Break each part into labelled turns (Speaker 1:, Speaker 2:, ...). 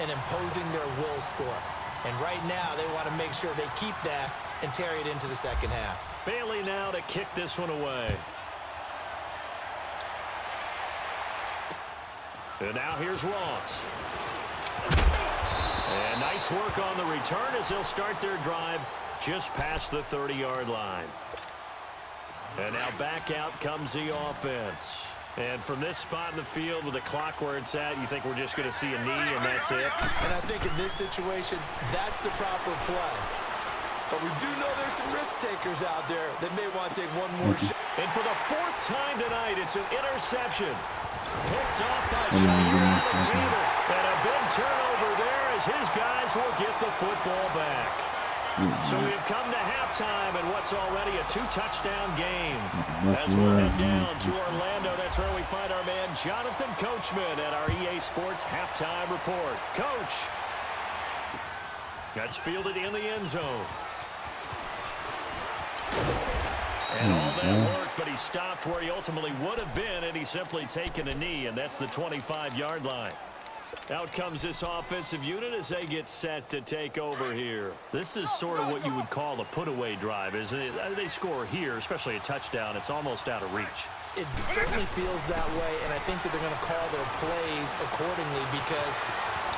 Speaker 1: and imposing their will score. And right now, they want to make sure they keep that and carry it into the second half.
Speaker 2: Bailey now to kick this one away. And now here's Ross. And nice work on the return as they'll start their drive just past the 30-yard line. And now back out comes the offense. And from this spot in the field with the clock where it's at, you think we're just going to see a knee and that's it?
Speaker 1: And I think in this situation, that's the proper play. But we do know there's some risk takers out there that may want to take one more shot.
Speaker 2: And for the 4th time tonight, it's an interception. Picked off by Jair Alexander. And a big turnover there as his guys will get the football back. So we've come to halftime in what's already a 2-touchdown game. As we'll head down to Orlando, that's where we find our man Jonathan Coachman at our EA Sports Halftime Report. Coach. That's fielded in the end zone. And all that work, but he stopped where he ultimately would have been, and he's simply taken a knee, and that's the 25-yard line. Out comes this offensive unit as they get set to take over here. This is sort of what you would call a put-away drive, isn't it? They score here, especially a touchdown. It's almost out of reach.
Speaker 1: It certainly feels that way, and I think that they're going to call their plays accordingly because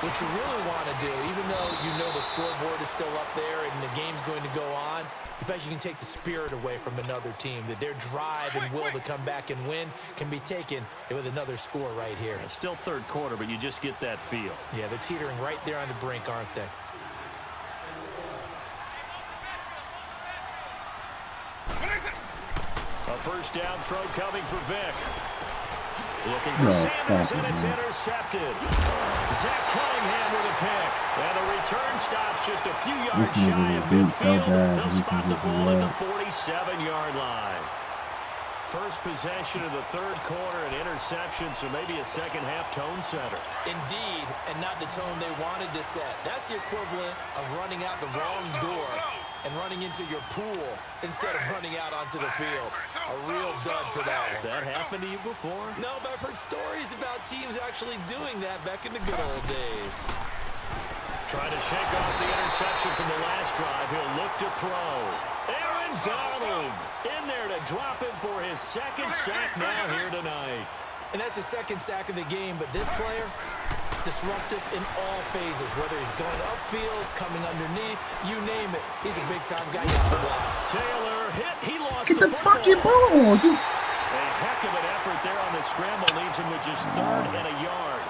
Speaker 1: what you really want to do, even though you know the scoreboard is still up there and the game's going to go on, in fact, you can take the spirit away from another team, that their drive and will to come back and win can be taken with another score right here.
Speaker 2: It's still third quarter, but you just get that feel.
Speaker 1: Yeah, they're teetering right there on the brink, aren't they?
Speaker 2: A first down throw coming for Vic. Looking for Sanders, and it's intercepted. Zach Cunningham with a pick. And the return stops just a few yards shy of midfield. They'll spot the ball at the 47-yard line. First possession of the third quarter, an interception, so maybe a second-half tone setter.
Speaker 1: Indeed, and not the tone they wanted to set. That's the equivalent of running out the wrong door and running into your pool instead of running out onto the field. A real dud for that one.
Speaker 2: Has that happened to you before?
Speaker 1: No, but I've heard stories about teams actually doing that back in the good old days.
Speaker 2: Trying to shake off the interception from the last drive. He'll look to throw. Aaron Donald in there to drop him for his second sack now here tonight.
Speaker 1: And that's the second sack of the game, but this player, disruptive in all phases, whether he's going upfield, coming underneath, you name it. He's a big-time guy off the block.
Speaker 2: Taylor hit. He lost
Speaker 3: Get
Speaker 2: the
Speaker 3: the fucking ball.
Speaker 2: A heck of an effort there on the scramble. Leaves him with just third and a yard.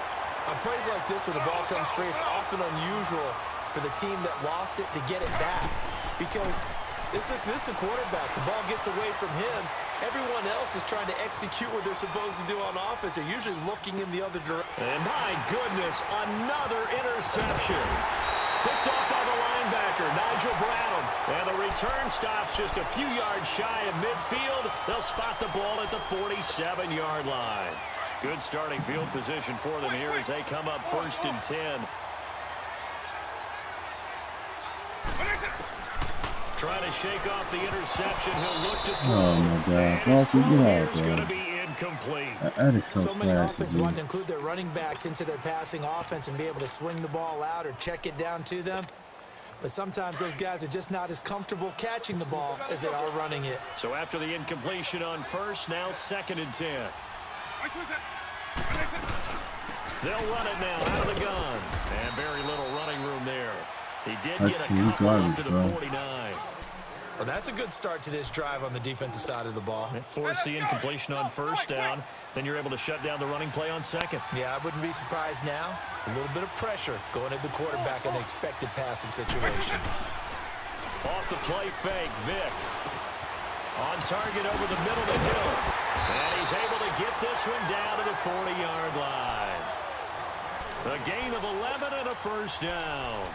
Speaker 1: On plays like this, when the ball comes free, it's often unusual for the team that lost it to get it back. Because this is the quarterback. The ball gets away from him. Everyone else is trying to execute what they're supposed to do on offense. They're usually looking in the other direction.
Speaker 2: And my goodness, another interception. Picked off by the linebacker, Nigel Bradham. And the return stops just a few yards shy of midfield. They'll spot the ball at the 47-yard line. Good starting field position for them here as they come up 1st and 10. Trying to shake off the interception. He'll look to throw.
Speaker 3: Oh my God!
Speaker 2: It's going to be incomplete.
Speaker 3: That is
Speaker 1: So many
Speaker 3: fast,
Speaker 1: offenses
Speaker 3: dude.
Speaker 1: want to include their running backs into their passing offense and be able to swing the ball out or check it down to them. But sometimes those guys are just not as comfortable catching the ball as they are running it.
Speaker 2: So after the incompletion on first, now 2nd and 10. They'll run it now out of the gun. And very little running room there. He did get a couple up to the 49.
Speaker 1: Well, that's a good start to this drive on the defensive side of the ball.
Speaker 2: Force the incompletion on first down. Then you're able to shut down the running play on second.
Speaker 1: Yeah, I wouldn't be surprised now. A little bit of pressure going at the quarterback in an expected passing situation.
Speaker 2: Off the play fake, Vic. On target over the middle of the hill. And he's able to get this one down to the 40-yard line. A gain of 11 and a first down.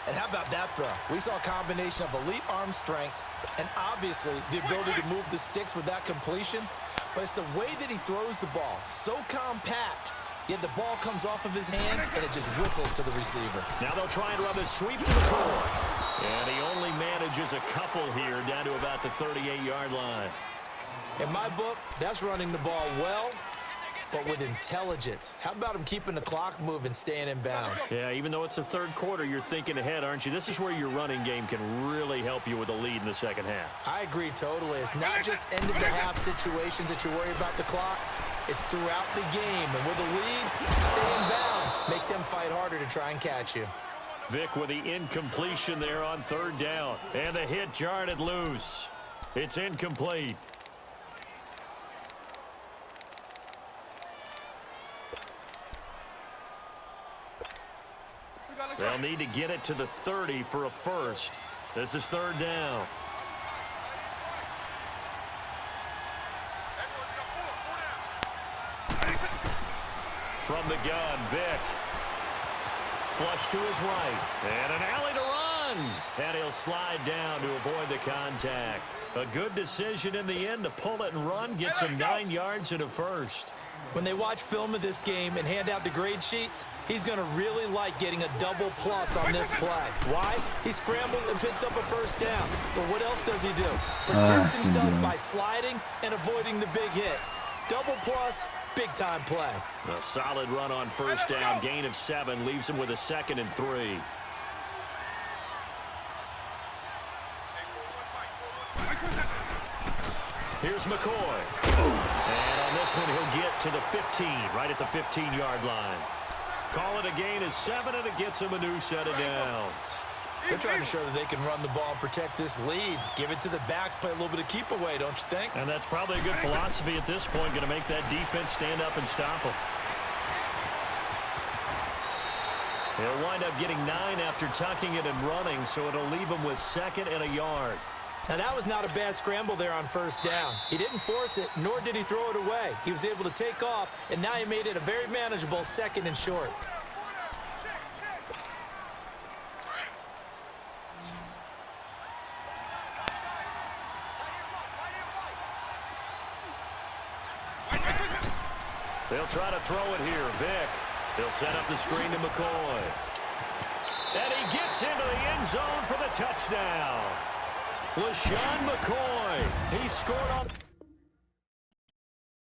Speaker 1: And how about that throw? We saw a combination of elite arm strength and obviously the ability to move the sticks with that completion. But it's the way that he throws the ball. So compact, yet the ball comes off of his hand and it just whistles to the receiver.
Speaker 2: Now they'll try and run a sweep to the core. And he only manages a couple here down to about the 38-yard line.
Speaker 1: In my book, that's running the ball well but with intelligence. How about him keeping the clock moving, staying in bounds?
Speaker 2: Yeah, even though it's the third quarter, you're thinking ahead, aren't you? This is where your running game can really help you with a lead in the second half.
Speaker 1: I agree totally. It's not just end-of-the-half situations that you worry about the clock. It's throughout the game. And with a lead, stay in bounds. Make them fight harder to try and catch you.
Speaker 2: Vic with the incompletion there on third down. And the hit jarred it loose. It's incomplete. They'll need to get it to the 30 for a first. This is third down. From the gun, Vic. Flush to his right. And an alley to run. And he'll slide down to avoid the contact. A good decision in the end to pull it and run. Gets him 9 yards and a first.
Speaker 1: When they watch film of this game and hand out the grade sheets, he's going to really like getting a double plus on this play. Why? He scrambles and picks up a first down. But what else does he do? Protects himself by sliding and avoiding the big hit. Double plus, big-time play.
Speaker 2: A solid run on first down. Gain of 7 leaves him with a 2nd and 3. Here's McCoy. And on this one, he'll get to the 15, right at the 15-yard line. Call it a gain of 7, and it gets him a new set of downs.
Speaker 1: They're trying to show that they can run the ball and protect this lead. Give it to the backs, play a little bit of keep away, don't you think?
Speaker 2: And that's probably a good philosophy at this point, going to make that defense stand up and stop them. He'll wind up getting 9 after tucking it and running, so it'll leave him with 2nd and a yard.
Speaker 1: Now, that was not a bad scramble there on first down. He didn't force it, nor did he throw it away. He was able to take off, and now he made it a very manageable 2nd and short.
Speaker 2: They'll try to throw it here. Vic. He'll set up the screen to McCoy. And he gets into the end zone for the touchdown. LaShawn McCoy. He scored on...